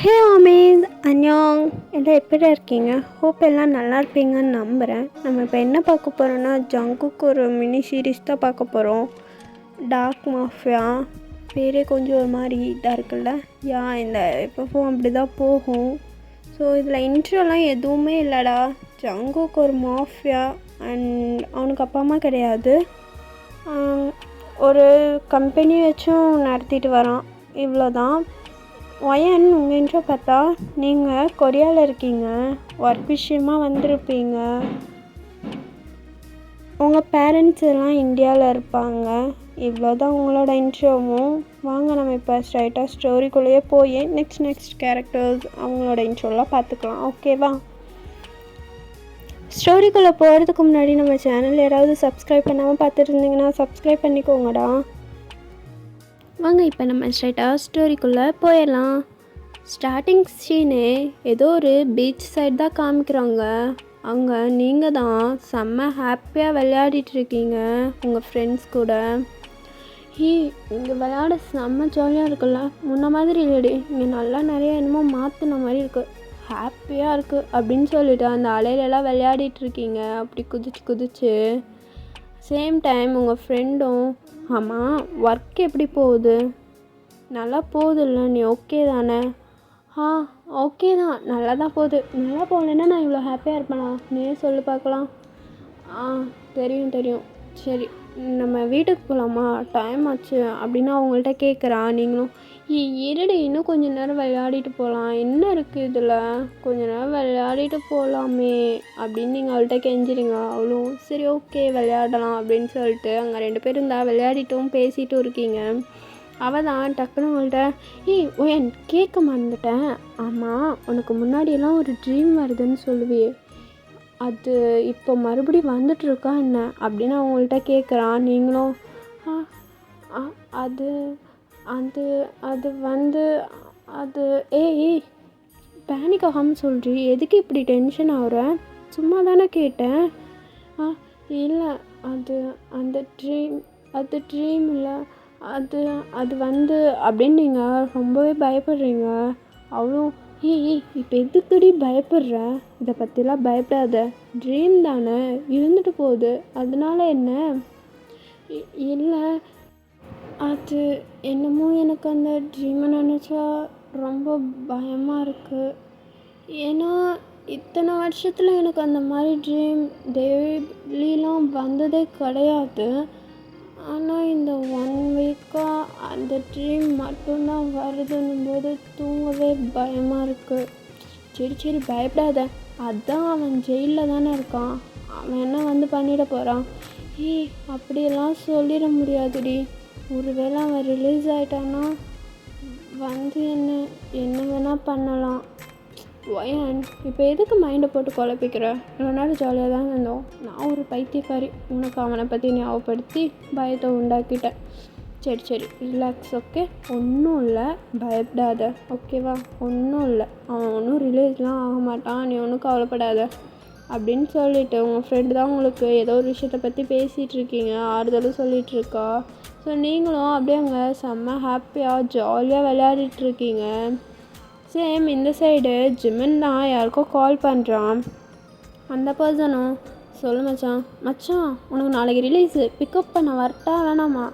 ஹே ஆமீஸ் அன்யோங் எல்லாம் எப்படி இருக்கீங்க? ஹோப் எல்லாம் நல்லா இருப்பீங்கன்னு நம்புகிறேன். நம்ம இப்போ என்ன பார்க்க போகிறோன்னா ஜங்குக்கு ஒரு மினி சீரீஸ் தான் பார்க்க போகிறோம். டார்க் மாஃபியா பேரே கொஞ்சம் ஒரு மாதிரி இதாக இருக்குல்ல. இந்த எப்போ அப்படி தான் போகும். ஸோ இதில் இன்ட்ரோலாம் எதுவுமே இல்லைடா. ஜங்குக்கு ஒரு மாஃபியா அண்ட் அவனுக்கு அப்பா அம்மா கிடையாது. ஒரு கம்பெனி வச்சும் நடத்திட்டு வரான். இவ்வளோ தான். ஒயன் உங்கள் இன்ட்ரோ பார்த்தா நீங்கள் கொரியாவில் இருக்கீங்க, ஒர்க் விஷயமாக வந்திருப்பீங்க, உங்கள் பேரண்ட்ஸ் எல்லாம் இந்தியாவில் இருப்பாங்க. இவ்வளோ தான் உங்களோட இன்ட்ரோவும். வாங்க நம்ம இப்போ ஸ்ட்ரைட்டாக ஸ்டோரிக்குள்ளேயே போய் நெக்ஸ்ட் கேரக்டர்ஸ் அவங்களோட இன்ட்ரோலாம் பார்த்துக்கலாம். ஓகேவா? ஸ்டோரிக்குள்ளே போகிறதுக்கு முன்னாடி நம்ம சேனல் யாராவது சப்ஸ்கிரைப் பண்ணாமல் பார்த்துட்டு இருந்தீங்கன்னா சப்ஸ்கிரைப் பண்ணிக்கோங்கடா. வாங்க இப்போ நம்ம ஸ்ட்ரைட்டாக ஸ்டோரிக்குள்ளே போயிடலாம். ஸ்டார்டிங் சீனே ஏதோ ஒரு பீச் சைடு தான் காமிக்கிறாங்க. அங்கே நீங்கள் தான் செம்ம ஹாப்பியாக விளையாடிட்டுருக்கீங்க உங்கள் ஃப்ரெண்ட்ஸ் கூட. இங்கே விளையாட செம்ம ஜாலியாக இருக்குல்ல, முன்ன மாதிரி இல்லடி, இங்கே நல்லா நிறைய என்னமோ மாற்றின மாதிரி இருக்குது, ஹாப்பியாக இருக்குது அப்படின்னு சொல்லிட்டு அந்த அலையிலலாம் விளையாடிட்டுருக்கீங்க அப்படி குதிச்சு. சேம் டைம் உங்கள் ஃப்ரெண்டும், ஆமாம் ஒர்க் எப்படி போகுது? நல்லா போகுதுல்ல, நீ ஓகே தானே? ஓகே தான், நல்லா தான் போகுது. நல்லா போகலன்னா நான் இவ்வளோ ஹாப்பியாக இருப்பேனா? நீயே சொல்லி பார்க்கலாம். தெரியும். சரி நம்ம வீட்டுக்கு போகலாமா? டைம் ஆச்சு அப்படின்னு அவங்கள்ட்ட கேட்குறா. நீங்களும் இருடி, இன்னும் கொஞ்சம் நேரம் விளையாடிட்டு போகலாம், என்ன இருக்குது இதில், கொஞ்ச நேரம் விளையாடிட்டு போகலாமே அப்படின்னு நீங்கள் அவள்கிட்ட கெஞ்சிறீங்க. அவளும் சரி ஓகே விளையாடலாம் அப்படின்னு சொல்லிட்டு அங்கே 2 பேரும் இருந்தால் விளையாடிட்டும் பேசிட்டும் இருக்கீங்க. அவள் தான் டக்குன்னு அவள்கிட்ட ஓயன் கேட்க மறந்துட்டேன், ஆமாம் உனக்கு முன்னாடியெல்லாம் ஒரு ட்ரீம் வருதுன்னு சொல்லுவியே, அது இப்போ மறுபடியும் வந்துட்டுருக்கா என்ன அப்படின்னு அவங்கள்ட்ட கேட்குறான். நீங்களும் அது அது அது வந்து அது பேனிக் ஆகாமல் சொல்கிறீ, எதுக்கு இப்படி டென்ஷன் ஆகுற? சும்மா தானே கேட்டேன். இல்லை அந்த ட்ரீம் இல்லை, அது வந்து அப்படின்னு நீங்கள் ரொம்பவே பயப்படுறீங்க. அவ்வளோ இப்போ எதுக்குடி பயப்படுற? இதை பற்றிலாம் பயப்படாத, ட்ரீம் தானே, இருந்துட்டு போகுது, அதனால என்ன? இல்லை அது என்னமோ எனக்கு அந்த ட்ரீமை நினச்சா ரொம்ப பயமாக இருக்குது. ஏன்னா இத்தனை வருஷத்தில் எனக்கு அந்த மாதிரி ட்ரீம் டெய்லிலாம் வந்ததே கிடையாது. ஆனால் இந்த 1 வீக்காக அந்த ட்ரீம் மட்டும்தான் வருதுன்னும் போது தூங்கவே பயமாக இருக்குது. சரி பயப்படாத, அதான் அவன் ஜெயிலில் தானே இருக்கான், அவன் என்ன வந்து பண்ணிட போகிறான்? அப்படியெல்லாம் சொல்லிட முடியாதுடி, ஒருவேளை அவன் ரிலீஸ் ஆகிட்டான்னா வந்து என்ன வேணால் பண்ணலாம். ஒயன் இப்போ எதுக்கு மைண்டை போட்டு குழப்பிக்கிற? இவ்வளோ நாள் ஜாலியாக தான் இருந்தோம். நான் ஒரு பைத்தியக்காரி, உனக்கு அவனை பற்றி ஞாபகப்படுத்தி பயத்தை உண்டாக்கிட்டேன். சரி ரிலாக்ஸ், ஓகே, ஒன்றும் இல்லை, பயப்படாத, ஓகேவா? ஒன்றும் இல்லை, அவன் ஒன்றும் ரிலீஸ்லாம் ஆக மாட்டான், நீ ஒன்றும் கவலைப்படாத அப்படின்னு சொல்லிவிட்டு உங்கள் ஃப்ரெண்டு தான் உங்களுக்கு ஏதோ ஒரு விஷயத்தை பற்றி பேசிகிட்ருக்கீங்க, ஆறுதலும் சொல்லிகிட்ருக்கா. ஸோ நீங்களும் அப்படியே அங்கே செம்ம ஹாப்பியாக ஜாலியாக விளையாடிட்டுருக்கீங்க. சேம் இந்த சைடு ஜிமின் தான் யாருக்கோ கால் பண்ணுறான். அந்த பர்சனும் சொல்லு மச்சான் உனக்கு நாளைக்கு ரிலீஸு, பிக்கப் பண்ண வரட்டா வேணாமா?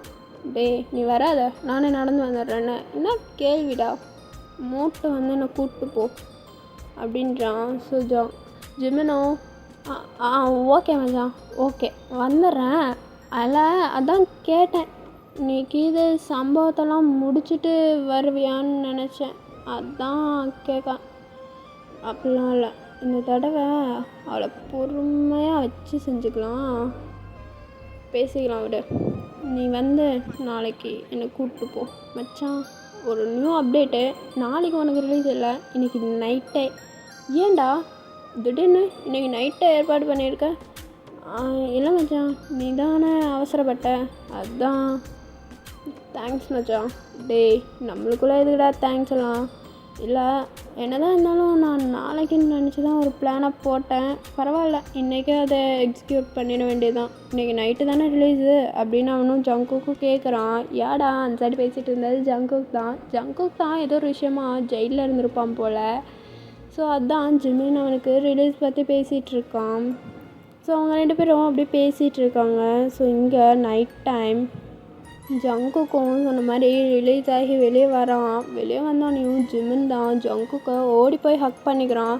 நீ வராத, நானே நடந்து வந்துடுறேன்னு. என்ன கேள்விடா, மூட்டை வந்து என்னை கூப்பிட்டு போ அப்படின்றான் சுஜா. ஜிமினோ ஓகே மச்சான், ஓகே வந்துடுறேன். அதான் கேட்டேன், இன்னைக்கு இது சம்பவத்தெல்லாம் முடிச்சுட்டு வருவியான்னு நினச்சேன், அதான் கேட்க. அப்படிலாம் இல்லை, இந்த தடவை அவளை பொறுமையாக வச்சு செஞ்சுக்கலாம், பேசிக்கலாம் விட. நீ வந்து நாளைக்கு என்னை கூப்பிட்டு போ மச்சான். ஒரு நியூ அப்டேட்டு, நாளைக்கு உனக்கு ரிலீஸ் இல்லை, இன்றைக்கி நைட்டே. ஏண்டா திடீர்னு இன்றைக்கி நைட்டை ஏற்பாடு பண்ணியிருக்க? இல்லை மச்சான், நீ தானே அவசரப்பட்ட, அதுதான். தேங்க்ஸ் மச்சான். நம்மளுக்குள்ளே எதுக்குடா தேங்க்ஸ் எல்லாம், இல்லை என்னதான் இருந்தாலும் நான் நாளைக்குன்னு நினச்சி தான் ஒரு பிளானை போட்டேன். பரவாயில்ல, இன்றைக்கே அதை எக்ஸிக்யூட் பண்ணிட வேண்டியதுதான். இன்றைக்கி நைட்டு தானே ரிலீஸு அப்படின்னு அவனும் ஜங்குக்கும் கேட்குறான். ஏடா அந்த சைடு பேசிகிட்டு இருந்தது ஜங்குக் தான் ஏதோ ஒரு விஷயமா ஜெயிலில் இருந்திருப்பான் போல். ஸோ அதான் ஜிமின் அவனுக்கு ரிலீஸ் பற்றி பேசிகிட்ருக்கான். ஸோ அவங்க 2 பேரும் அப்படியே பேசிகிட்டு இருக்காங்க. ஸோ இங்கே நைட் டைம் ஜங்குக்கும் சொன்ன மாதிரி ரிலீஸ் ஆகி வெளியே வரான். வெளியே வந்தானையும் ஜிமின் தான் ஜங்குக்கை ஓடி போய் ஹக் பண்ணிக்கிறான்.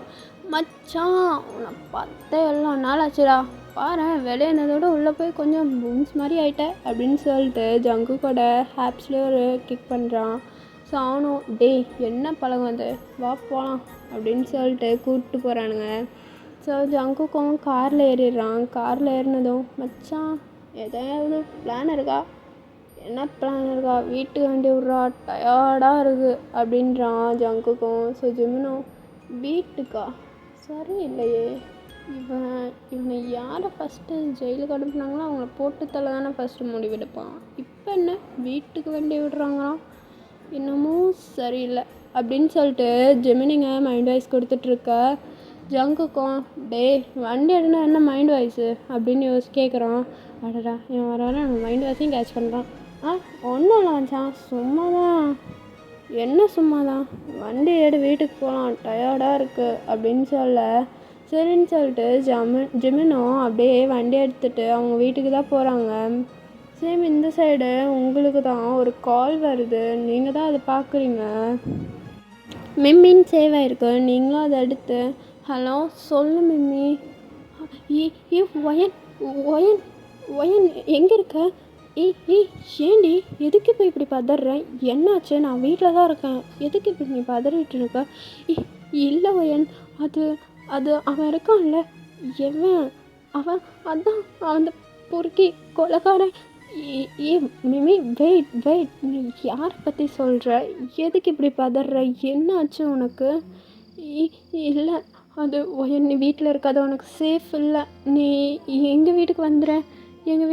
மச்சான் உன்னை பார்த்தே எல்லாம் நாள் ஆச்சுடா, பாரு வெளியே இருந்ததோட உள்ளே போய் கொஞ்சம் பூம்ஸ் மாதிரி ஆயிட்ட அப்படின்னு சொல்லிட்டு ஜங்குக்கோட ஹேப்ஸ்லேயே ஒரு கிக் பண்ணுறான். ஸோ அவனும் டேய் என்ன பழகம் அது, வா போகலாம் அப்படின்னு சொல்லிட்டு கூப்பிட்டு போகிறானுங்க. ஸோ ஜங்குக்கும் காரில் ஏறிடுறான். காரில் ஏறினதும் மச்சான் எதாவது பிளான் இருக்கா, என்ன பிளான் இருக்கா, வீட்டுக்கு வண்டி விட்றா, டயர்டாக இருக்குது அப்படின்றான் ஜங்குக்கும். ஸோ ஜிமினும் வீட்டுக்கா, சரி இல்லையே, இவனை யாரை ஃபஸ்ட்டு ஜெயிலுக்கு அனுப்புனாங்களோ அவங்கள போட்டு தலை தானே ஃபஸ்ட்டு முடிவெடுப்பான். இப்போ என்ன வீட்டுக்கு வண்டி விடுறாங்களாம், இன்னமும் சரியில்லை அப்படின்னு சொல்லிட்டு ஜெமினிங்க மைண்ட் வாய்ஸ் கொடுத்துட்ருக்க. ஜங்குக்கும் டேய் வண்டி எடுனா என்ன மைண்ட் வாய்ஸு அப்படின்னு கேட்குறான். அடடா இவன் வர மைண்ட் வாய்ஸையும் கேட்ச் பண்ணுறான். ஒன்றும் இல்லை மச்சான், சும்மா தான். என்ன சும்மா தான், வண்டி எடு வீட்டுக்கு போகலாம், டயர்டாக இருக்குது அப்படின்னு சொல்ல சரின்னு சொல்லிட்டு ஜிமினும் அப்படியே வண்டி எடுத்துகிட்டு அவங்க வீட்டுக்கு தான் போகிறாங்க. சேம் இந்த சைடு உங்களுக்கு தான் ஒரு கால் வருது, நீங்கள் தான் அதை பார்க்குறீங்க. மிம்மின்னு சேவ் ஆகிருக்கு. நீங்களும் அதை எடுத்து ஹலோ சொல்லு மிம்மி. ஏ ஒயன் ஒயன் ஒயன் எங்கே இருக்க? ஏண்டி எதுக்கு இப்போ இப்படி பதறேன், என்னாச்சு? நான் வீட்டில் தான் இருக்கேன், எதுக்கு இப்படி நீ பதறிட்டு இருக்க? இல்லை ஒயன், அது அது அவன் இருக்கான்ல, எவன் அவன், அதான் அந்த பொறுக்கி கொலைக்காரன். ஏ மிமி வெயிட், நீ யாரை பற்றி சொல்கிற, எதுக்கு இப்படி பதற, என்னாச்சு உனக்கு? இல்லை அது நீ வீட்டில் இருக்காது, உனக்கு சேஃப் இல்லை, நீ எங்கள் வீட்டுக்கு வந்துடுற, எங்கள்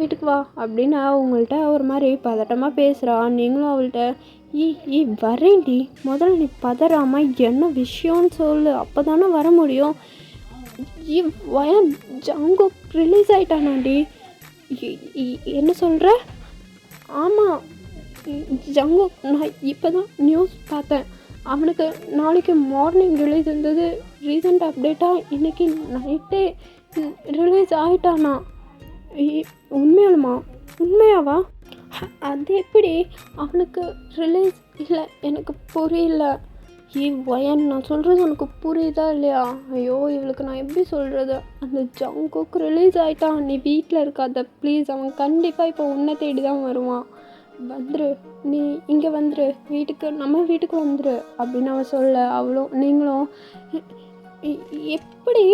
வீட்டுக்கு வா அப்படின்னு அவங்கள்ட்ட ஒரு மாதிரி பதட்டமாக பேசுகிறான். நீங்களும் அவள்கிட்ட வரேன்டி, முதல்ல நீ பதறாமல் என்ன விஷயம்னு சொல்லு, அப்போ தானே வர முடியும். ஜங்கு ரிலீஸ் ஆகிட்டானாண்டி. என்ன சொல்கிற? ஆமாம் ஜங்கு, நான் இப்போ தான் நியூஸ் பார்த்தேன், அவனுக்கு நாளைக்கு மார்னிங் ரிலீஸ் இருந்தது, ரீசெண்ட் அப்டேட்டாக இன்றைக்கி நைட்டே ரிலீஸ் ஆகிட்டானா. உண்மையாவா? அது எப்படி அவனுக்கு ரிலீஸ்? இல்லை எனக்கு புரியல. ஒயன் நான் சொல்கிறது உனக்கு புரியுதா இல்லையா? ஐயோ இவளுக்கு நான் எப்படி சொல்கிறது, அந்த ஜங்குக்கு ரிலீஸ் ஆகிட்டான், நீ வீட்டில் இருக்காத ப்ளீஸ், அவன் கண்டிப்பாக இப்போ உன்னை தேடி தான் வருவான், வந்துரு, நீ இங்கே வந்துரு, நம்ம வீட்டுக்கு வந்துரு அப்படின்னு அவன் சொல்ல, அவளும் நீங்களும் எப்படி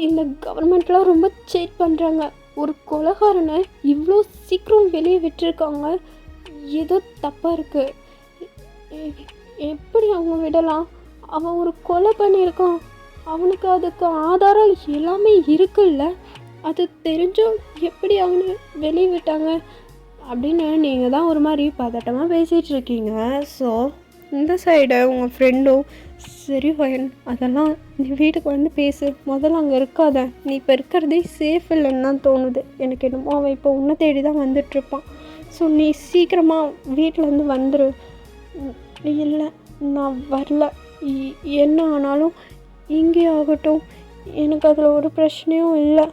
இந்த கவர்மெண்ட்லாம் ரொம்ப சேட் பண்ணுறாங்க, ஒரு கொலைகாரனை இவ்வளோ சீக்கிரம் வெளியே விட்டுருக்காங்க, ஏதோ தப்பாக இருக்குது, எப்படி அவங்க விடலாம், அவன் ஒரு கொலை பண்ணியிருக்கான், அவனுக்கு அதுக்கு ஆதாரம் எல்லாமே இருக்குல்ல, அது தெரிஞ்சும் எப்படி அவனை வெளியே விட்டாங்க அப்படின்னு நீங்கள் தான் ஒரு மாதிரி பதட்டமாக பேசிகிட்டு இருக்கீங்க. ஸோ இந்த சைடு உங்கள் ஃப்ரெண்டும் சரி ஃபைன், அதெல்லாம் நீ வீட்டுக்கு வந்து பேசு, முதல்ல அங்கே இருக்காத, நீ இப்போ இருக்கிறதே சேஃப் இல்லைன்னு தான் தோணுது, எனக்கு என்னமோ அவன் இப்போ உன்னை தேடி தான் வந்துட்டுருப்பான், ஸோ நீ சீக்கிரமாக வீட்டிலேருந்து வந்துடு. இல்லை நான் வரல, என்ன ஆனாலும் இங்கே ஆகட்டும், எனக்கு அதில் ஒரு பிரச்சனையும் இல்லை,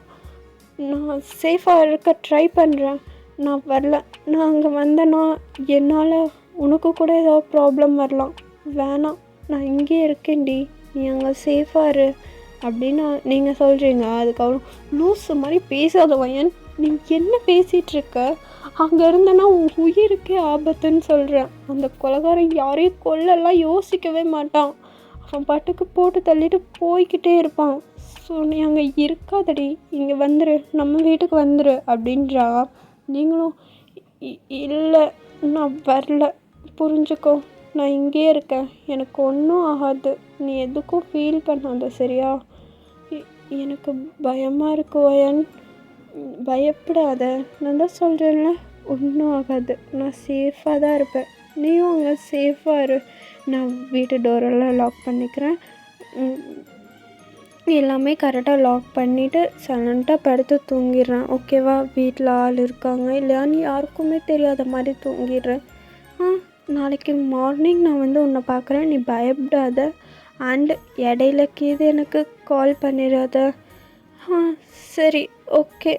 நான் சேஃபாக இருக்க ட்ரை பண்ணுறேன், நான் வரல, நான் அங்கே வந்தேன்னா என்னால் உனக்கு கூட ஏதாவது ப்ராப்ளம் வரலாம், வேணாம் நான் இங்கே இருக்கேன்டி, நீ அங்கே சேஃபாக இரு அப்படின்னு நீங்கள் சொல்கிறீங்க. அதுக்கப்புறம் லூஸு மாதிரி பேசாத வயன், நீ என்ன பேசிகிட்ருக்க, அங்கே இருந்தேன்னா உன் உயிருக்கே ஆபத்துன்னு சொல்கிறேன், அந்த கொலைகாரன் யாரையும் கொல்லலாம் யோசிக்கவே மாட்டான், அவன் பாட்டுக்கு போட்டு தள்ளிட்டு போய்கிட்டே இருப்பான், ஸோ நீ அங்கே இருக்காதடி, இங்கே வந்துரு, நம்ம வீட்டுக்கு வந்துரு அப்படின்றா. நீங்களும் இல்லை நான் வரல, புரிஞ்சுக்கோ, நான் இங்கே இருக்கேன், எனக்கு ஒன்றும் ஆகாது, நீ எதுக்கும் ஃபீல் பண்ணாத சரியா, எனக்கு பயமாக இருக்கு வயன், பயப்படாத, நான் தான் சொல்கிறேன்ல ஒன்றும் ஆகாது, நான் சேஃபாக தான் இருப்பேன், நீயும் அங்கே சேஃபாக இரு. நான் வீட்டு டோரெல்லாம் லாக் பண்ணிக்கிறேன். எல்லாமே கரெக்டாக லாக் பண்ணிவிட்டு சைலண்ட்டாக படுத்து தூங்கிடுறேன். ஓகேவா? வீட்டில் ஆள் இருக்காங்க இல்லையான்னு யாருக்குமே தெரியாத மாதிரி தூங்கிடுறேன். நாளைக்கு மார்னிங் நான் உன்னை பார்க்குறேன். நீ பயப்படாத. அண்டு இடையிலக்கீது எனக்கு கால் பண்ணிடாத. சரி, ஓகே.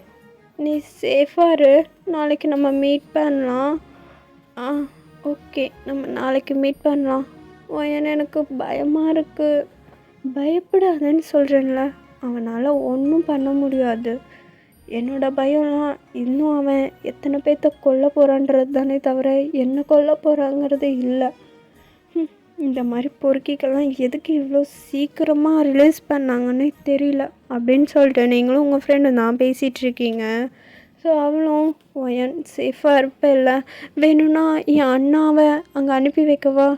நீ சேஃபாக இரு. நாளைக்கு நம்ம மீட் பண்ணலாம். ஓகே, நம்ம நாளைக்கு மீட் பண்ணலாம். ஏன்னா எனக்கு பயமாக இருக்குது. பயப்படாதன்னு சொல்கிறேன்ல. அவனால் ஒன்றும் பண்ண முடியாது. என்னோடய பயம்லாம் இன்னும் அவன் எத்தனை பேர்த்த கொல்ல போகிறான்றது தானே தவிர என்ன கொல்ல போகிறாங்கிறது இல்லை. இந்த மாதிரி பொறுக்கிக்கெல்லாம் எதுக்கு இவ்வளோ சீக்கிரமாக ரிலீஸ் பண்ணாங்கன்னே தெரியல அப்படின்னு சொல்லிட்டு நீங்களும் உங்கள் ஃப்ரெண்டு தான் பேசிகிட்ருக்கீங்க. ஸோ அவளும் ஒயன் சேஃபாக இருப்பில்ல, வேணும்னா என் அண்ணாவை அங்கே அனுப்பி வைக்கவா?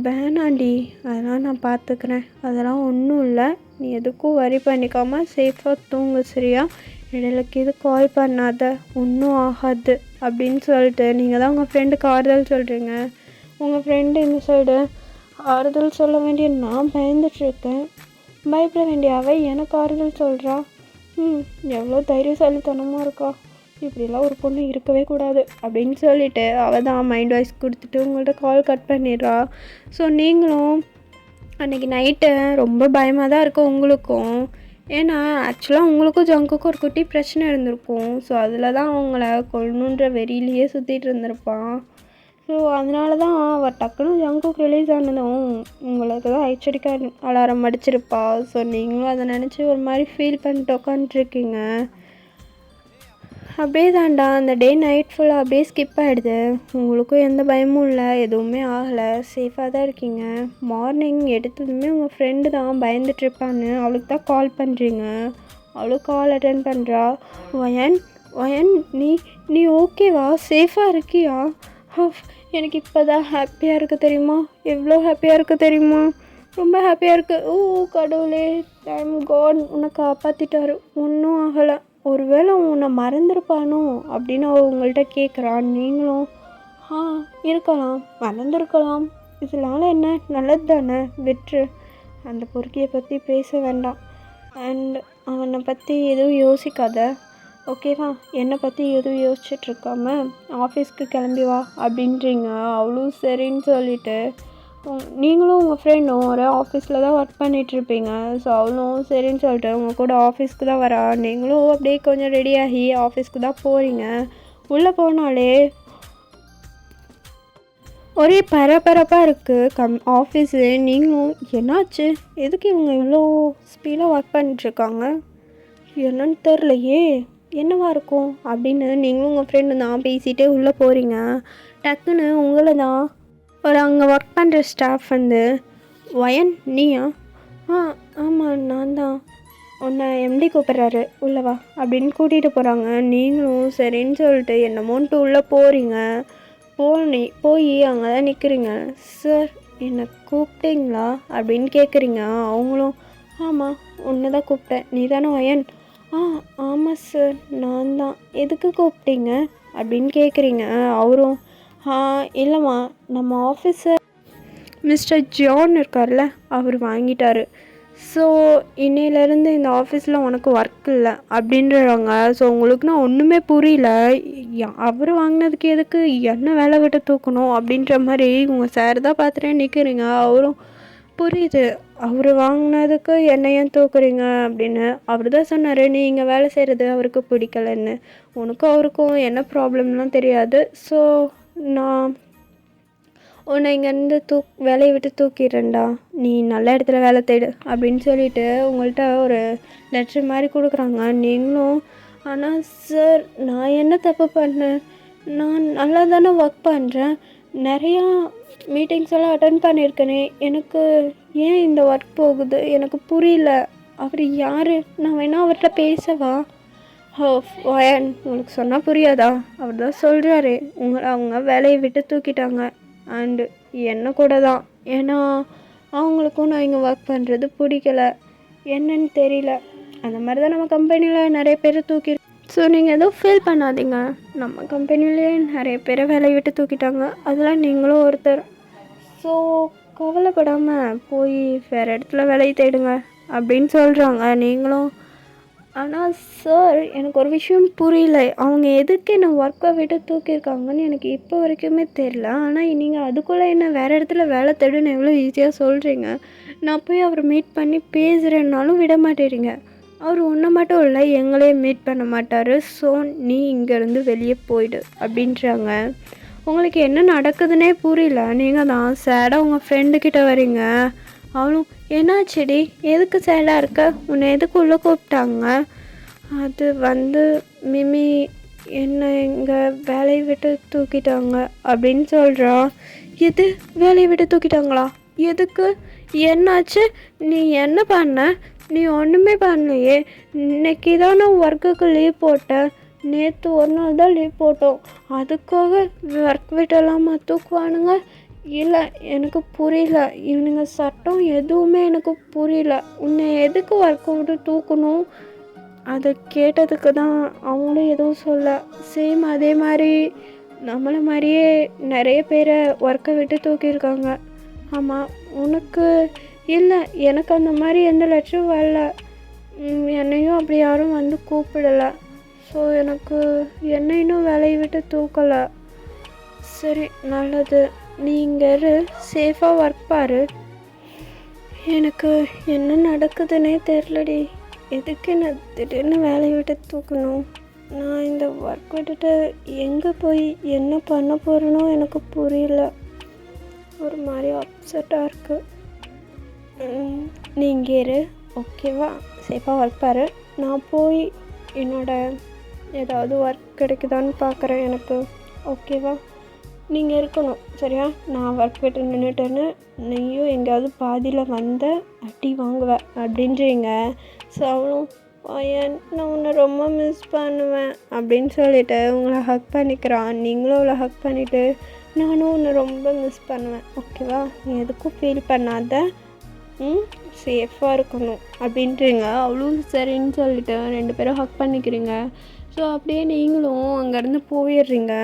வேணாண்டி, அதெல்லாம் நான் பார்த்துக்கிறேன். அதெல்லாம் ஒன்றும் இல்லை. நீ எதுக்கும் வரி பண்ணிக்காமல் சேஃபாக தூங்கு, சரியா? இடையிலக்கு இது கால் பண்ணாத, ஒன்றும் ஆகாது அப்படின்னு சொல்லிட்டு நீங்கள் தான் உங்கள் ஃப்ரெண்டுக்கு ஆறுதல் சொல்கிறீங்க. உங்கள் ஃப்ரெண்டு இந்த சைடு ஆறுதல் சொல்ல வேண்டிய நான் பயந்துட்டுருக்கேன். பயப்பட வேண்டிய அவள் எனக்கு ஆறுதல் சொல்கிறா. எவ்வளோ தைரியசாலித்தனமாக இருக்கா. இப்படிலாம் ஒரு பொண்ணு இருக்கவே கூடாது அப்படின்னு சொல்லிவிட்டு அவள் தான் மைண்ட் வாய்ஸ் கொடுத்துட்டு உங்கள்கிட்ட கால் கட் பண்ணிடுறா. ஸோ நீங்களும் அன்றைக்கி நைட்டு ரொம்ப பயமாக தான் இருக்கும் உங்களுக்கும். ஏன்னா ஆக்சுவலாக உங்களுக்கும் ஜங்குக்கும் ஒரு குட்டி பிரச்சனை இருந்திருக்கும். ஸோ அதில் தான் அவங்கள கொல்லணுன்ற வெறியிலேயே சுற்றிட்டு இருந்திருப்பான். ஸோ அதனால தான் அவள் டக்குன்னு ஜங்குக்கு ரிலீஸ் ஆனதும் உங்களுக்கு தான் எச்சரிக்கை அலாரம் அடிச்சிருப்பா. ஸோ நீங்களும் அதை நினச்சி ஒரு மாதிரி ஃபீல் பண்ணிட்டு உட்காந்துருக்கீங்க. அப்படியே தாண்டா அந்த டே நைட் ஃபுல்லாக அப்படியே ஸ்கிப் ஆகிடுது. உங்களுக்கும் எந்த பயமும் இல்லை, எதுவுமே ஆகலை, சேஃபாக தான் இருக்கீங்க. மார்னிங் எடுத்ததுமே உங்கள் ஃப்ரெண்டு தான் பயந்துட்டுருப்பான்னு அவளுக்கு தான் கால் பண்ணுறீங்க. அவளும் கால் அட்டன் பண்ணுறா. வயன் நீ ஓகேவா? சேஃபாக இருக்கியா? எனக்கு இப்போ தான் ஹாப்பியாக இருக்குது தெரியுமா? எவ்வளோ ஹாப்பியாக இருக்குது தெரியுமா? ரொம்ப ஹாப்பியாக இருக்குது. கடவுளே, டைம் காட் உன்னை காப்பாற்றிட்டாரு. ஒன்றும் ஆகலை. ஒருவேளை உன்னை மறந்துருப்பானோ அப்படின்னு அவள் உங்கள்கிட்ட கேட்குறான். நீங்களும் இருக்கலாம், மறந்துருக்கலாம், இதனால என்ன, நல்லது தானே, விட்டுரு. அந்த பொறுக்கியை பற்றி பேச வேண்டாம். அண்ட் அவனை பற்றி எதுவும் யோசிக்காத, ஓகேவா? என்னை பற்றி எதுவும் யோசிச்சுட்ருக்காம ஆஃபீஸ்க்கு கிளம்பி வா அப்படின்றீங்க. அவளும் சரின்னு சொல்லிவிட்டு நீங்களும் உங்கள் ஃப்ரெண்டும் ஒரு ஆஃபீஸில் தான் ஒர்க் பண்ணிகிட்ருப்பீங்க. ஸோ அவளும் சரின்னு சொல்லிட்டு உங்கள் கூட ஆஃபீஸ்க்கு தான் வரா. நீங்களும் அப்படியே கொஞ்சம் ரெடியாகி ஆஃபீஸ்க்கு தான் போகிறீங்க. உள்ளே போனாலே ஒரே பரபரப்பாக இருக்குது ஆஃபீஸு. நீங்களும் என்னாச்சு, எதுக்கு இவங்க இவ்வளோ ஸ்பீடாக ஒர்க் பண்ணிட்டுருக்காங்க, என்னன்னு தெரிலையே, என்னவா இருக்கும் அப்படின்னு நீங்களும் உங்கள் ஃப்ரெண்டு தான் பேசிகிட்டே உள்ளே போகிறீங்க. டக்குன்னு உங்களை தான் ஒரு அங்கே ஒர்க் பண்ணுற ஸ்டாஃப் வயன் நீயா? ஆமாம், நான் தான். உன்னை எம்டி கூப்பிட்றாரு, உள்ளவா அப்படின்னு கூட்டிகிட்டு போகிறாங்க. நீங்களும் சரின்னு சொல்லிட்டு என்னமோன்ட்டு உள்ளே போகிறீங்க. போய் அங்கே தான் நிற்கிறீங்க. சார், என்னை கூப்பிட்டீங்களா அப்படின்னு கேட்குறீங்க. அவங்களும் ஆமாம், உன்னை தான் கூப்பிட்டேன், நீ தானே வயன்? ஆமாம் சார், நான் தான். எதுக்கு கூப்பிட்டீங்க அப்படின்னு கேட்குறீங்க. அவரும் இல்லைம்மா, நம்ம ஆஃபீஸர் மிஸ்டர் ஜான் இருக்கார்ல, அவர் வாங்கிட்டார். ஸோ இன்னையிலேருந்து இந்த ஆஃபீஸில் உனக்கு ஒர்க் இல்லை அப்படின்றாங்க. ஸோ உங்களுக்குன்னா ஒன்றுமே புரியல. அவர் வாங்கினதுக்கு எதுக்கு என்ன வேலை விட்டு தூக்கணும் அப்படின்ற மாதிரி உங்கள் சார் தான் பார்த்துட்டே நிற்கிறீங்க. அவரும் புரியுது, அவர் வாங்கினதுக்கு என்ன ஏன் தூக்குறீங்க அப்படின்னு. அவர் தான் சொன்னார், நீ இங்கே வேலை செய்கிறது அவருக்கு பிடிக்கலன்னு. உனக்கும் அவருக்கும் என்ன ப்ராப்ளம்லாம் தெரியாது. ஸோ நான் உன்னை இங்கேருந்து வேலையை விட்டு தூக்கிடுறேன்டா, நீ நல்ல இடத்துல வேலை தேடு அப்படின்னு சொல்லிட்டு உங்கள்கிட்ட ஒரு லெட்ரு மாதிரி கொடுக்குறாங்க. நீங்களும் ஆனால் சார், நான் என்ன தப்பு பண்ணேன், நான் நல்லா தானே ஒர்க் பண்ணுறேன், நிறையா மீட்டிங்ஸ் எல்லாம் அட்டன் பண்ணியிருக்கேனே, எனக்கு ஏன் இந்த ஒர்க் போகுது எனக்கு புரியல. அவர் யார், நான் வேணால் அவர்கிட்ட பேசவா? வயன், உங்களுக்கு சொன்னால் புரியாதா? அவர் தான் சொல்கிறாரு, அவங்க வேலையை விட்டு தூக்கிட்டாங்க. அண்டு என்ன கூட தான். ஏன்னா அவங்களுக்கும் நான் இங்கே ஒர்க் பண்ணுறது பிடிக்கல, என்னன்னு தெரியல. அந்த மாதிரி தான் நம்ம கம்பெனியில் நிறைய பேர் ஸோ நீங்கள் எதுவும் ஃபீல் பண்ணாதீங்க. நம்ம கம்பெனிலேயே நிறைய பேரை வேலையை விட்டு தூக்கிட்டாங்க, அதில் நீங்களும் ஒருத்தர். ஸோ கவலைப்படாமல் போய் வேறு இடத்துல வேலையை தேடுங்க அப்படின்னு சொல்கிறாங்க. நீங்களும் ஆனால் சார் எனக்கு ஒரு விஷயம் புரியல, அவங்க எதுக்கு என்னை ஒர்க்கை விட்டு தூக்கியிருக்காங்கன்னு எனக்கு இப்போ வரைக்குமே தெரில. ஆனால் நீங்கள் அதுக்குள்ளே என்ன வேறு இடத்துல வேலை தேடுன்னு எவ்வளோ ஈஸியாக சொல்கிறீங்க. நான் போய் அவரை மீட் பண்ணி பேசுகிறேன்னாலும் விட மாட்டேறீங்க. அவர் ஒன்றை மட்டும் இல்லை, எங்களே மீட் பண்ண மாட்டார். ஸோ நீ இங்கேருந்து வெளியே போயிடு அப்படின்றாங்க. உங்களுக்கு என்ன நடக்குதுன்னே புரியல. நீங்கள் தான் சேடாக உங்கள் ஃப்ரெண்டுக்கிட்ட வரீங்க. அவளும் என்னாச்செடி, எதுக்கு சேடாக இருக்க, உன்னை எதுக்கு உள்ளே கூப்பிட்டாங்க? அது மிமி என்னை எங்கள் வேலையை விட்டு தூக்கிட்டாங்க அப்படின்னு சொல்கிறா. எது, வேலையை விட்டு தூக்கிட்டாங்களா? எதுக்கு, என்னாச்சு, நீ என்ன பண்ண? நீ ஒன்றுமே பண்ணலையே. இன்னைக்கு தான் நான் ஒர்க்குக்கு லீவ் போட்டேன். நேற்று ஒரு நாள் தான் லீவ் போட்டோம், அதுக்காக ஒர்க் விட்டலாமா தூக்குவானுங்க? இல்லை, எனக்கு புரியல. இவனுங்க சட்டம் எதுவுமே எனக்கு புரியல. உன்னை எதுக்கு ஒர்க்கை விட்டு தூக்கணும்? அதை கேட்டதுக்கு தான் அவங்களும் எதுவும் சொல்ல. சேம் அதே மாதிரி நம்மளை மாதிரியே நிறைய பேரை ஒர்க்கை விட்டு தூக்கியிருக்காங்க. ஆமாம், உனக்கு இல்லை, எனக்கு அந்த மாதிரி எந்த லட்சம் வரல. என்னையும் அப்படி யாரும் வந்து கூப்பிடலை. ஸோ எனக்கு என்ன இன்னும் வேலையை விட்டு தூக்கலை. சரி, நல்லது, நீங்கள் சேஃபாக ஒர்க் பாரு. எனக்கு என்ன நடக்குதுன்னே தெரிலடி. எதுக்கு என்ன திடீர்னு வேலையை விட்டு தூக்கணும்? நான் இந்த ஒர்க் விட்டுட்டு எங்கே போய் என்ன பண்ண போகிறேனோ எனக்கு புரியல. ஒரு மாதிரி அப்செட்டாக இருக்குது. நீங்கள் ஓகேவா, சேஃபாக ஒர்க் பாரு. நான் போய் என்னோட ஏதாவது ஒர்க் கிடைக்குதான்னு பார்க்குறேன் எனக்கு. ஓகேவா, நீங்கள் இருக்கணும் சரியா? நான் ஒர்க் விட்டு நின்றுட்டேன்னு நீயும் எங்கேயாவது பாதியில் வந்த அடி வாங்குவேன் அப்படின்றீங்க. ஸோ அவனும் பையன், நான் உன்னை ரொம்ப மிஸ் பண்ணுவேன் அப்படின்னு சொல்லிட்டு உங்களை ஹக் பண்ணிக்கிறான். நீங்களும் அவளை ஹக் பண்ணிவிட்டு நானும் உன்னை ரொம்ப மிஸ் பண்ணுவேன், ஓகேவா, நீ எதுக்கும் ஃபீல் பண்ணாத, சேஃபாக இருக்கணும் அப்படின்றீங்க. அவளும் சரின்னு சொல்லிட்டு 2 பேரும் ஹக் பண்ணிக்கிறீங்க. ஸோ அப்படியே நீங்களும் அங்கேருந்து போயிடுறீங்க.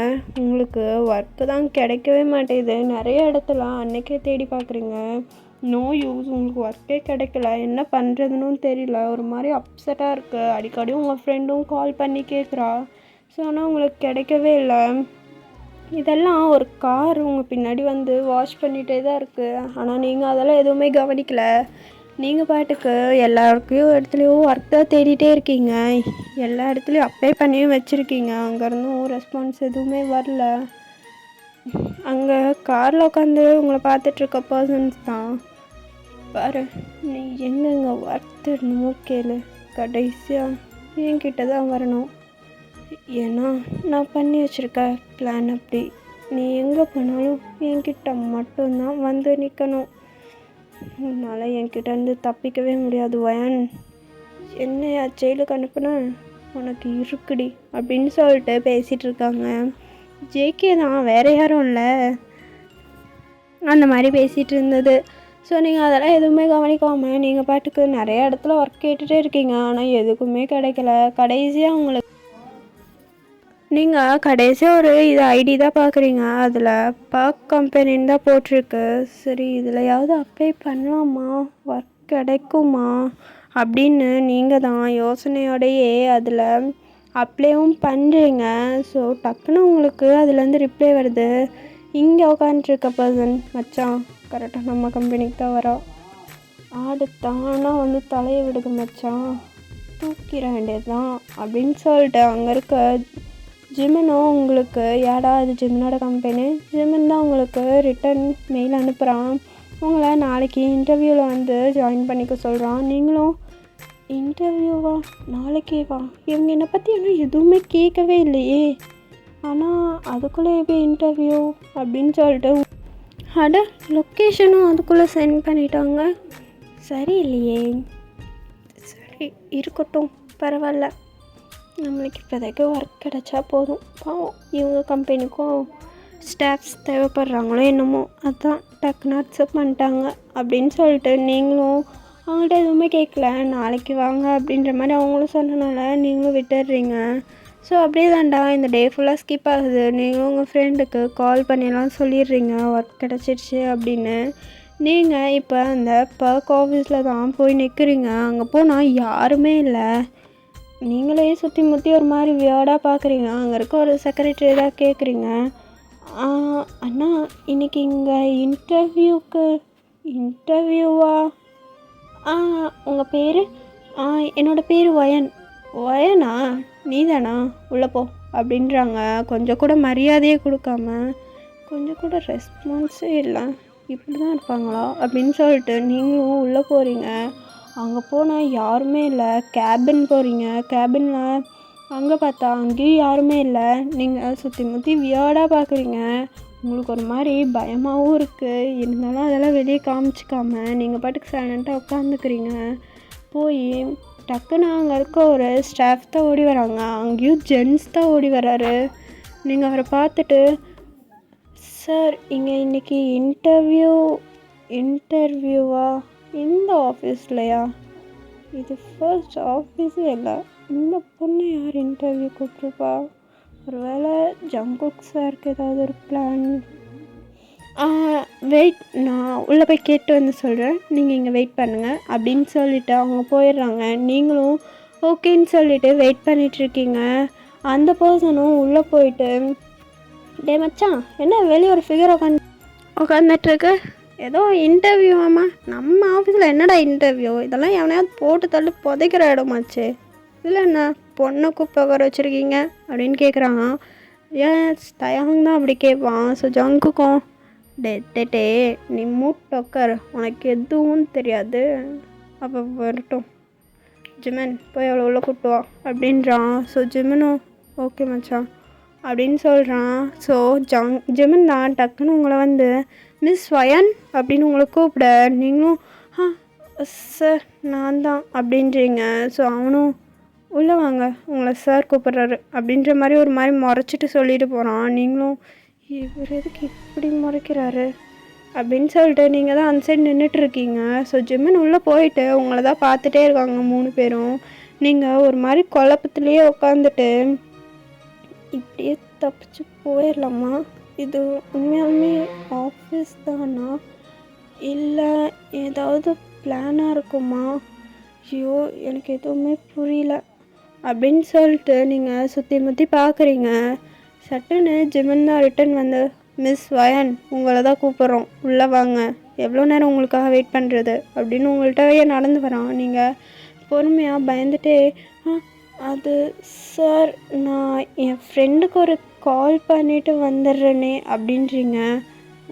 உங்களுக்கு ஒர்க்கு தான் கிடைக்கவே மாட்டேங்குது. நிறைய இடத்துல அன்றைக்கே தேடி பார்க்குறீங்க, நோ யூஸ், உங்களுக்கு ஒர்க்கே கிடைக்கல. என்ன பண்ணுறதுன்னு தெரியல. ஒரு மாதிரி அப்செட்டாக இருக்குது. அடிக்கடி உங்கள் ஃப்ரெண்டும் கால் பண்ணி கேட்குறா. ஸோ ஆனால் உங்களுக்கு கிடைக்கவே இல்லை. இதெல்லாம் ஒரு கார் உங்கள் பின்னாடி வந்து வாஷ் பண்ணிகிட்டே தான் இருக்குது. ஆனால் நீங்கள் அதெல்லாம் எதுவுமே கவனிக்கலை. நீங்கள் பாட்டுக்கு எல்லாருக்கையும் இடத்துலையும் ஒர்க் தான் தேடிட்டே இருக்கீங்க. எல்லா இடத்துலையும் அப்ளை பண்ணியும் வச்சுருக்கீங்க. அங்கேருந்தும் ரெஸ்பான்ஸ் எதுவுமே வரல. அங்கே காரில் உட்காந்து உங்களை பார்த்துட்ருக்க பர்சன்ஸ் தான். பாரு, நீ எங்கெங்கே ஒர்க் தேடணுமோ கேளு, கடைசியாக என்கிட்ட தான் வரணும். ஏன்னா நான் பண்ணி வச்சுருக்க பிளான் அப்படி. நீ எங்கே போனாலும் என்கிட்ட மட்டும்தான் வந்து நிற்கணும். உன்னால் என்கிட்டேருந்து தப்பிக்கவே முடியாது வயன். என்னையா ஜெயிலுக்கு அனுப்புனா உனக்கு இருக்குடி அப்படின்னு சொல்லிட்டு பேசிகிட்டு இருக்காங்க. ஜேகே தான், வேறு யாரும் இல்லை, அந்த மாதிரி பேசிகிட்டு இருந்தது. ஸோ நீங்கள் அதெல்லாம் எதுவுமே கவனிக்காமல் நீங்கள் பாட்டுக்கு நிறைய இடத்துல ஒர்க் கேட்டுகிட்டே இருக்கீங்க. ஆனால் எதுக்குமே கிடைக்கல. கடைசியாக உங்களுக்கு நீங்கள் கடைசியாக ஒரு ஐடி தான் பார்க்குறீங்க. அதில் பர்க் கம்பெனின்னு தான் போட்டிருக்கு. சரி, இதிலையாவது அப்ளை பண்ணலாமா, ஒர்க் கிடைக்குமா அப்படின்னு நீங்கள் தான் யோசனையோடையே அதில் அப்ளைவும் பண்ணுறீங்க. ஸோ டக்குன்னு உங்களுக்கு அதுலேருந்து ரிப்ளை வருது. இங்கே உட்காந்துருக்க பர்சன், மச்சான் கரெக்டாக நம்ம கம்பெனிக்கு தான் வரா, ஆடு தானாக வந்து தலையை விடுது மச்சான், தூக்கிட வேண்டியது தான் அப்படின்னு சொல்லிட்டு அங்கே இருக்க ஜிமினும் உங்களுக்கு, ஏடா அது ஜிமினோட கம்பெனி, ஜிமின் தான் உங்களுக்கு ரிட்டன் மெயில் அனுப்புகிறான். உங்களை நாளைக்கு இன்டர்வியூவில் வந்து ஜாயின் பண்ணிக்க சொல்கிறான். நீங்களும் இன்டர்வியூவா, நாளைக்கே வா, இவங்க என்னை பற்றி இன்னும் எதுவுமே கேட்கவே இல்லையே, ஆனால் அதுக்குள்ளே எப்படி இன்டர்வியூ அப்படின்னு சொல்லிட்டு அட லொக்கேஷனும் அதுக்குள்ளே சென்ட் பண்ணிட்டாங்க. சரி இல்லையே, சரி இருக்கட்டும், பரவாயில்ல, நம்மளுக்கு இப்போதைக்கு ஒர்க் கிடச்சா போதும். பாவம், இவங்க கம்பெனிக்கும் ஸ்டாஃப்ஸ் தேவைப்படுறாங்களோ என்னமோ, அதான் டக்குன்னு அக்செப்ட் பண்ணிட்டாங்க அப்படின்னு சொல்லிட்டு நீங்களும் அவங்கள்ட்ட எதுவுமே கேட்கல. நாளைக்கு வாங்க அப்படின்ற மாதிரி அவங்களும் சொன்னனால நீங்களும் விட்டுடுறீங்க. ஸோ அப்படியே தான்டா இந்த டே ஃபுல்லாக ஸ்கிப் ஆகுது. நீங்களும் உங்கள் ஃப்ரெண்டுக்கு கால் பண்ணிலாம் சொல்லிடுறீங்க ஒர்க் கிடச்சிருச்சு அப்படின்னு. நீங்கள் இப்போ அந்த பர்க் ஆஃபீஸில் தான் போய் நிற்கிறீங்க. அங்கே போனால் யாருமே இல்லை. நீங்களே சுற்றி முற்றி ஒரு மாதிரி வியர்டாக பார்க்குறீங்க. அங்கே இருக்க ஒரு செக்ரட்டரி தான் கேட்குறீங்க, அண்ணா இன்றைக்கி இங்கே இன்டர்வியூவா? உங்கள் பேர்? என்னோடய பேர் வயனா? நீ தானா? உள்ளே போ அப்படின்றாங்க. கொஞ்சம் கூட மரியாதையே கொடுக்காம, கொஞ்சம் கூட ரெஸ்பான்ஸே இல்லை. இப்படி தான் இருப்பாங்களா அப்படின்னு சொல்லிட்டு நீங்களும் உள்ளே போகிறீங்க. அங்கே போனால் யாருமே இல்லை. கேபின் போகிறீங்க. கேபினில் அங்கே பார்த்தா அங்கேயும் யாருமே இல்லை. நீங்கள் சுற்றி முற்றி வியர்டாக பார்க்குறீங்க. உங்களுக்கு ஒரு மாதிரி பயமாகவும் இருக்குது. இருந்தாலும் அதெல்லாம் வெளியே காமிச்சிக்காம நீங்கள் பாட்டுக்கு சைலண்ட்டாக உட்காந்துக்கிறீங்க. போய் டக்குன்னு அங்கே இருக்க ஒரு ஸ்டாஃப் தான் ஓடி வராங்க. அங்கேயும் ஜென்ஸ் தான் ஓடி வராரு. நீங்கள் அவரை பார்த்துட்டு, சார் இங்கே இன்றைக்கி இன்டர்வியூவா? இந்த ஆஃபீஸ்லையா? இது ஃபர்ஸ்ட் ஆஃபீஸே இல்லை. இந்த பொண்ணு யார் இன்டர்வியூ கூப்பிட்ருப்பா? ஒரு வேளை ஜங்குக் சாருக்கு ஏதாவது ஒரு பிளான். வெயிட், நான் உள்ளே போய் கேட்டு வந்து சொல்கிறேன், நீங்கள் இங்கே வெயிட் பண்ணுங்கள் அப்படின்னு சொல்லிவிட்டு அவங்க போயிடுறாங்க. நீங்களும் ஓகேன்னு சொல்லிவிட்டு வெயிட் பண்ணிகிட்ருக்கீங்க. அந்த பர்சனும் உள்ளே போயிட்டு, டே மச்சான், என்ன வெளியே ஒரு ஃபிகர் உட்காந்துட்ருக்கு? ஏதோ இன்டர்வியூவாம்மா? நம்ம ஆஃபீஸில் என்னடா இன்டர்வியூ? இதெல்லாம் எவனையாவது போட்டு தள்ளி புதைக்கிற இடமாச்சு. இல்லை என்ன பொண்ணை கூப்பிட்டு உட்கார வச்சுருக்கீங்க அப்படின்னு கேட்குறாங்க. ஏன் தயாங் தான் அப்படி கேட்பான். ஸோ ஜங்குக்கும், டே நீ மூட்டை உட்கார், உனக்கு எதுவும் தெரியாது, அப்போ வரட்டும், ஜிமன் போய் அவ்வளோ உள்ள கூப்பிட்டு வா அப்படின்றான். ஸோ ஜிமனும் ஓகே மச்சான் அப்படின்னு சொல்கிறான். ஸோ ஜிமன் தான் டக்குன்னு உங்களை வந்து மிஸ் வயன் அப்படின்னு உங்களை கூப்பிட, நீங்களும் சார் நான் தான் அப்படின்றீங்க. ஸோ அவனும் உள்ளே வாங்க, உங்களை சார் கூப்பிட்றாரு அப்படின்ற மாதிரி ஒரு மாதிரி முறைச்சிட்டு சொல்லிட்டு போகிறான். நீங்களும் இவர் எதுக்கு இப்படி முறைக்கிறாரு அப்படின்னு சொல்லிட்டு நீங்கள் தான் அந்த சைடு நின்றுட்டுருக்கீங்க. ஸோ ஜிம்மன் உள்ளே போயிட்டு உங்களை தான் பார்த்துட்டே இருக்காங்க 3 பேரும். நீங்கள் ஒரு மாதிரி குழப்பத்துலேயே உட்காந்துட்டு, இப்படியே தப்பிச்சு போயிடலாமா? இது உண்மையாலுமே ஆஃபீஸ் தானா, இல்லை ஏதாவது பிளானாக இருக்குமா? ஐயோ எனக்கு எதுவுமே புரியல அப்படின்னு சொல்லிட்டு நீங்கள் சுற்றி முற்றி பார்க்குறீங்க. சட்டுன்னு ஜிமன் தான் ரிட்டன் வந்து, மிஸ் வயன் உங்களை தான் கூப்பிட்றோம், உள்ளே வாங்க, எவ்வளோ நேரம் உங்களுக்காக வெயிட் பண்ணுறது அப்படின்னு உங்கள்கிட்டவே நடந்து வரான். நீங்கள் பொறுமையாக பயந்துட்டே, அது சார் நான் என் ஃப்ரெண்டுக்கு ஒரு கால் பண்ணிவிட்டு வந்துடுறேனே அப்படின்றீங்க.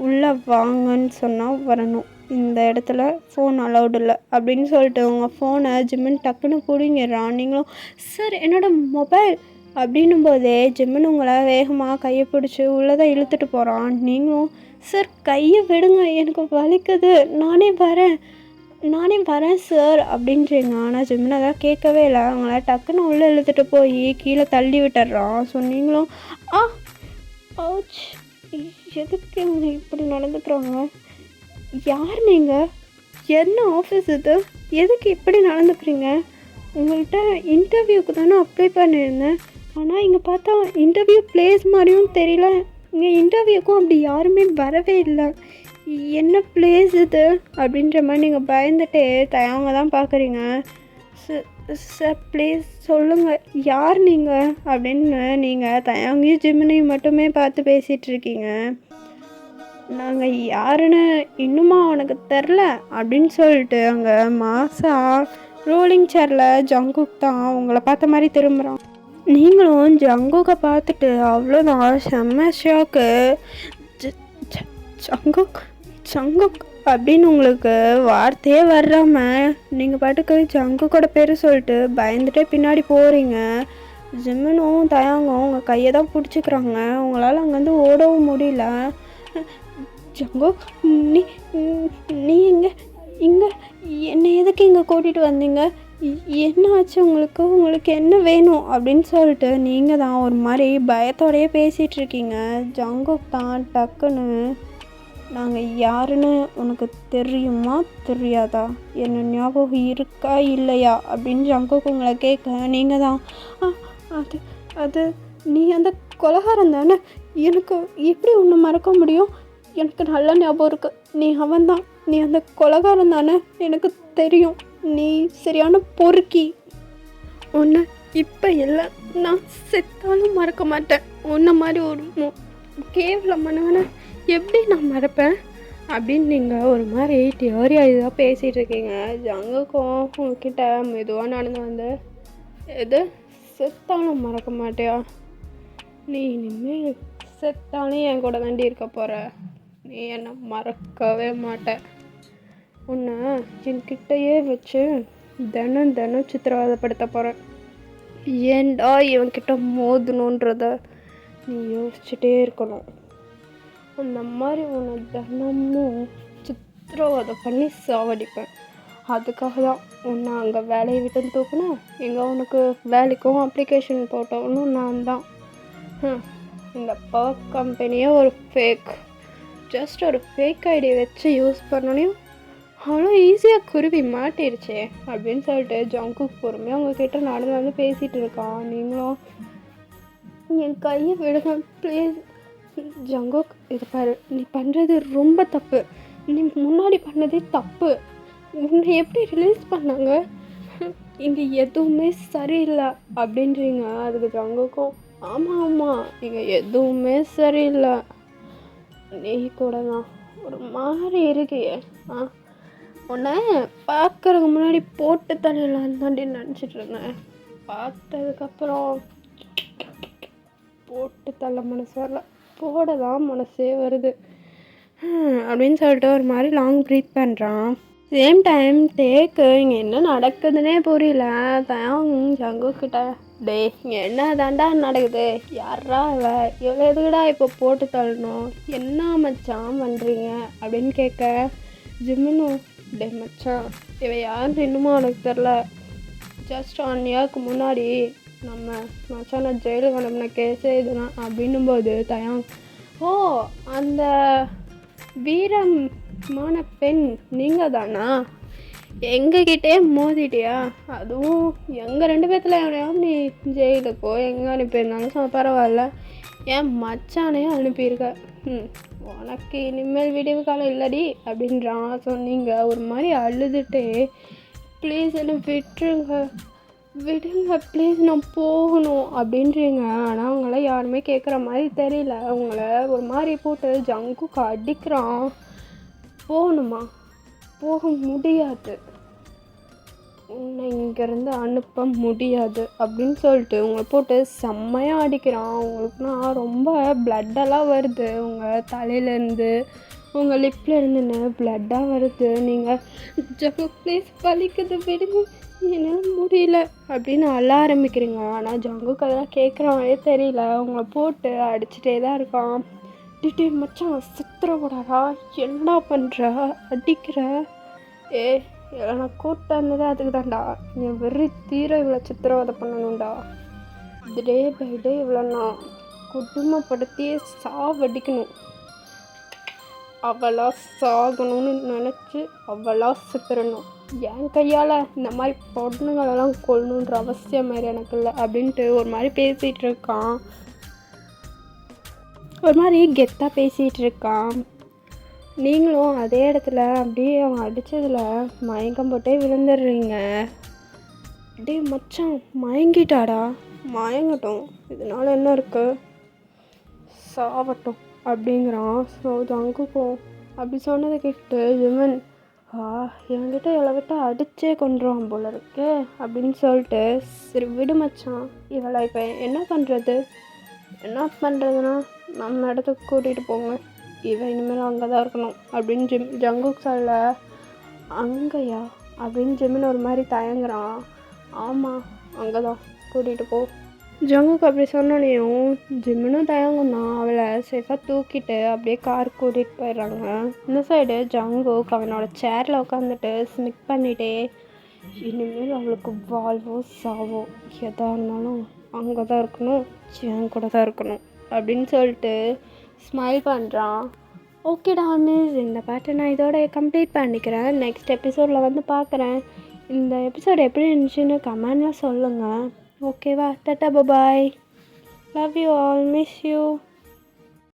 உள்ளே வாங்கன்னு சொன்னால் வரணும், இந்த இடத்துல ஃபோன் அலௌடு இல்லை அப்படின்னு சொல்லிட்டு உங்கள் ஃபோனை ஜிம்மன் டக்குன்னு பிடிங்கிடுறான். நீங்களும் சார் என்னோடய மொபைல் அப்படின்னும் போதே ஜிம்மன் உங்களை வேகமாக கையை பிடிச்சி உள்ளே தான் இழுத்துட்டு போகிறான். நீங்களும் சார் கையை விடுங்க, எனக்கு வலிக்குது, நானே வரேன் சார் அப்படின்றீங்க. ஆனால் ஜிம்மன் அதான் கேட்கவே இல்லை. அவங்கள டக்குன்னு உள்ளே இழுத்துட்டு போய் கீழே தள்ளி விட்டுடுறான். ஸோ நீங்களும் ஆச், எதுக்கு இவங்க இப்படி நடந்துக்கிறாங்க? யார் நீங்கள்? என்ன ஆஃபீஸ் இது? எதுக்கு இப்படி நடந்துக்கிறீங்க? உங்கள்கிட்ட இன்டர்வியூக்கு தானே அப்ளை பண்ணியிருந்தேன், ஆனால் இங்கே பார்த்தா இன்டர்வியூ பிளேஸ் மாதிரியும் தெரியல, இங்கே இன்டர்வியூக்கும் அப்படி யாருமே வரவே இல்லை, என்ன பிளேஸ் இது அப்படின்ற மாதிரி நீங்கள் பயந்துட்டே தயங்க தான் பார்க்குறீங்க. சார் ப்ளீஸ் சொல்லுங்கள், யார் நீங்கள் அப்படின்னு நீங்கள் தயங்கியும் ஜிமினையும் மட்டுமே பார்த்து பேசிகிட்ருக்கீங்க. நாங்கள் யாருன்னு இன்னுமா உனக்கு தெரில அப்படின்னு சொல்லிட்டு அங்கே மாசா ரோலிங் சேரில் ஜங்குக் தான் உங்களை பார்த்த மாதிரி திரும்புகிறான். நீங்களும் ஜங்குக்கை பார்த்துட்டு அவ்வளோதான் செம்ம ஷாக்கு. ஜங்குக் அப்படின்னு உங்களுக்கு வார்த்தையே வர்றாமல் நீங்கள் பாட்டுக்கு ஜங்குக்கோட பேர் சொல்லிட்டு பயந்துட்டே பின்னாடி போகிறீங்க. ஜிம்மனும் தயாங்கும் உங்கள் கையை தான் பிடிச்சிக்கிறாங்க. உங்களால் அங்கேருந்து ஓடவும் முடியல. ஜங்குக், நீ இங்கே என்னை எதுக்கு இங்கே கூட்டிகிட்டு வந்தீங்க? என்ன ஆச்சு உங்களுக்கு என்ன வேணும் அப்படின்னு சொல்லிட்டு நீங்கள் தான் ஒரு மாதிரி பயத்தோடையே பேசிகிட்ருக்கீங்க. ஜங்குக் தான் டக்குன்னு நாங்கள் யாருன்னு உனக்கு தெரியுமா தெரியாதா, என்ன ஞாபகம் இருக்கா இல்லையா அப்படின்னு ஜங்குக் உங்களை கேட்க நீங்கள் தான் அது அது நீ அந்த கொலகாரம் தானே, எனக்கு எப்படி ஒன்று மறக்க முடியும், எனக்கு நல்ல ஞாபகம் இருக்கு, நீ அவன்தான், நீ அந்த கொலகாரம் தானே, எனக்கு தெரியும், நீ சரியான பொறுக்கி, உன்னை இப்போ இல்லை நான் செத்தாலும் மறக்க மாட்டேன், உன்னை மாதிரி ஒரு கேவலமானவனை எப்படி நான் மறப்பேன் அப்படின்னு நீங்கள் ஒரு மாதிரி தியோரியாக இதாக பேசிகிட்டு இருக்கீங்க. ஜங்குக்கும் உங்ககிட்ட மெதுவாக நடந்து வந்து, எது செத்தாலும் மறக்க மாட்டியா, நீ இனிமேல் செத்தாலும் என் கூட தாண்டி இருக்க போகிற, நீ என்னை மறக்கவே மாட்ட, உன்னை என்கிட்டயே வச்சு தினம் தினம் சித்திரவதைப்படுத்த போகிறேன், ஏன்டா இவன்கிட்ட மோதணுன்றத நீ யோசிச்சுட்டே இருக்கணும், அந்த மாதிரி உன்னை தினமும் சித்திரவதை பண்ணி சாவடிப்பேன், அதுக்காக தான் உன்னை அங்கே வேலையை விட்டு தூக்குனேன், எங்கே உனக்கு வேலைக்கும் அப்ளிகேஷன் போட்டவனும் நான் தான். இந்த பவர் கம்பெனியே ஒரு ஃபேக், ஜஸ்ட் ஒரு ஃபேக் ஐடி வச்சு யூஸ் பண்ணனையும் அவ்வளோ ஈஸியாக குருவி மாட்டிருச்சே அப்படின்னு சொல்லிட்டு ஜங்குக் பொறுமையாக உங்ககிட்ட நடந்து வந்து பேசிகிட்டு இருக்கான். நீங்களும் என் கையை விடுங்க ப்ளீஸ். ஜங்குக் இது பாரு, நீ பண்ணுறது ரொம்ப தப்பு, நீ முன்னாடி பண்ணதே தப்பு, உன்னை எப்படி ரிலீஸ் பண்ணாங்க, இங்கே எதுவுமே சரியில்லை அப்படின்றீங்க. அதுக்கு ஜங்குக்கும் ஆமாம் ஆமாம் இங்கே எதுவுமே சரியில்லை, நீ கூட தான் ஒரு மாதிரி இருக்கியே, உன்னை பார்க்குறதுக்கு முன்னாடி போட்டு தள்ளிடலாம் தாண்டி நினச்சிட்டு இருந்தேன், பார்த்ததுக்கப்புறம் போட்டு தள்ள மனசு வரல, போட தான் மனசே வருது அப்படின்னு சொல்லிட்டு ஒரு மாதிரி லாங் ப்ரீத் பண்ணுறான். சேம் டைம் டேக்கு இங்கே என்ன நடக்குதுன்னே புரியல. தான் ஜங்குக்கிட்ட டே இங்கே என்ன தாண்டா நடக்குது, யாரா இவ்வளோ எதுக்குடா இப்போ போட்டு தள்ளணும், என்ன மச்சான் பண்ணுறீங்க அப்படின்னு கேட்க ஜிம்மினும் டே மச்சான் இவ யாருன்னு இன்னுமா உனக்கு தெரில, ஜஸ்ட் 1 இயர்க்கு முன்னாடி நம்ம மச்சான ஜெயிலுக்கு அனுப்பின கேஸே இதுதான் அப்படின்னும்போது தயாங் ஓ அந்த வீரமான பெண் நீங்கள் தானா, எங்ககிட்டே மோதிட்டியா, அதுவும் எங்கள் 2 பேர்த்தில் எவனையாவது நீ ஜெயிலுக்கோ எங்கே அனுப்பியிருந்தாலும் பரவாயில்ல, ஏன் மச்சானையும் அனுப்பியிருக்க, உனக்கு இனிமேல் விடிவு காலம் இல்லடி அப்படின்றான். ஸோ நீங்கள் ஒரு மாதிரி அழுதுகிட்டே ப்ளீஸ் என்னை விடுங்க ப்ளீஸ் நான் போகணும் அப்படின்றீங்க. ஆனால் அவங்கள யாருமே கேட்குற மாதிரி தெரியல. அவங்கள ஒரு மாதிரி போட்டு ஜங்குக்கு அடிக்கிறான். போகணுமா, போக முடியாது, உன்னை இங்கேருந்து அனுப்ப முடியாது அப்படின்னு சொல்லிட்டு உங்களை போட்டு செம்மையாக அடிக்கிறான். உங்களுக்குனா ரொம்ப பிளட்டெல்லாம் வருது, உங்கள் தலையிலேருந்து உங்கள் லிப்லேருந்து பிளட்டாக வருது. நீங்கள் ஜங்கு ப்ளீஸ் வலிக்குது விடுங்க என்னால் முடியல அப்படின்னு அழ ஆரம்பிக்கிறீங்க. ஆனால் ஜங்குக்கு அதெல்லாம் கேட்குறாங்களே தெரியல. உங்களை போட்டு அடிச்சுட்டே தான் இருக்கான். டிட்டே மச்சான் சித்திரக்கூடாதா, என்னடா பண்ணுற, அடிக்கிற, நான் கூப்பிட்டு வந்ததே அதுக்கு தான்டா, நீ வெறி தீர இவ்வளோ சித்திரவதை பண்ணணும்டா, டே பை டே இவ்வளோ நான் குடும்பப்படுத்தியே சாவடிக்கணும், அவளா சாகணும்னு நினச்சி அவளா சித்திரணும், என் கையால் இந்த மாதிரி பொண்ணுங்களெல்லாம் கொள்ளணுன்ற அவசியம் மாதிரி எனக்கு இல்லை அப்படின்ட்டு ஒரு மாதிரி பேசிகிட்டு இருக்கான். ஒரு மாதிரி கெத்தாக பேசிகிட்டு இருக்கான். நீங்களும் அதே இடத்துல அப்படியே அவன் அடித்ததில் மயக்கம் போட்டே விழுந்துடுறீங்க. டே மச்சான் மயங்கிட்டாடா, மயங்கட்டும், இதனால என்ன இருக்குது, சாவட்டும் அப்படிங்கிறான். ஸோ ஜங்குக்கும் அப்படி சொன்னதை கேட்டு ஜிமன் என்கிட்ட இவ்வளோ அடித்தே கொண்டுருவான் போல இருக்கு அப்படின்னு சொல்லிட்டு சரி விடு மச்சான், இவளை இப்போ என்ன பண்ணுறதுன்னா நம்ம இடத்துக்கு கூட்டிகிட்டு போங்க, இவன் இனிமேல் அங்கே தான் இருக்கணும் அப்படின்னு ஜங்குக் சொல்ல. அங்கேயா அப்படின்னு ஜிமின் ஒரு மாதிரி தயங்குறான். ஆமாம் அங்கே தான் கூட்டிகிட்டு போ. ஜங்குக் அப்படி சொன்னோனையும் ஜிமினும் தயங்குனா அவளை சேஃபாக தூக்கிட்டு அப்படியே கார் கூட்டிகிட்டு போயிடுறாங்க. இந்த சைடு ஜங்குக் அவனோட சேரில் உட்காந்துட்டு ஸ்மிக் பண்ணிகிட்டே இனிமேல் அவளுக்கு வாழ்வோ சாவோ எதாக இருந்தாலும் அங்கே தான் இருக்கணும், என் கூட தான் இருக்கணும் அப்படின்னு சொல்லிட்டு ஸ்மைல் பண்ணுறான். ஓகேடா மிஸ், இந்த பாட்டை நான் இதோட கம்ப்ளீட் பண்ணிக்கிறேன். நெக்ஸ்ட் எபிசோடில் வந்து பார்க்குறேன். இந்த எபிசோட் எப்படி இருந்துச்சுன்னு கமெண்டில் சொல்லுங்கள். ஓகேவா? Tata bye. Love you all. Miss you.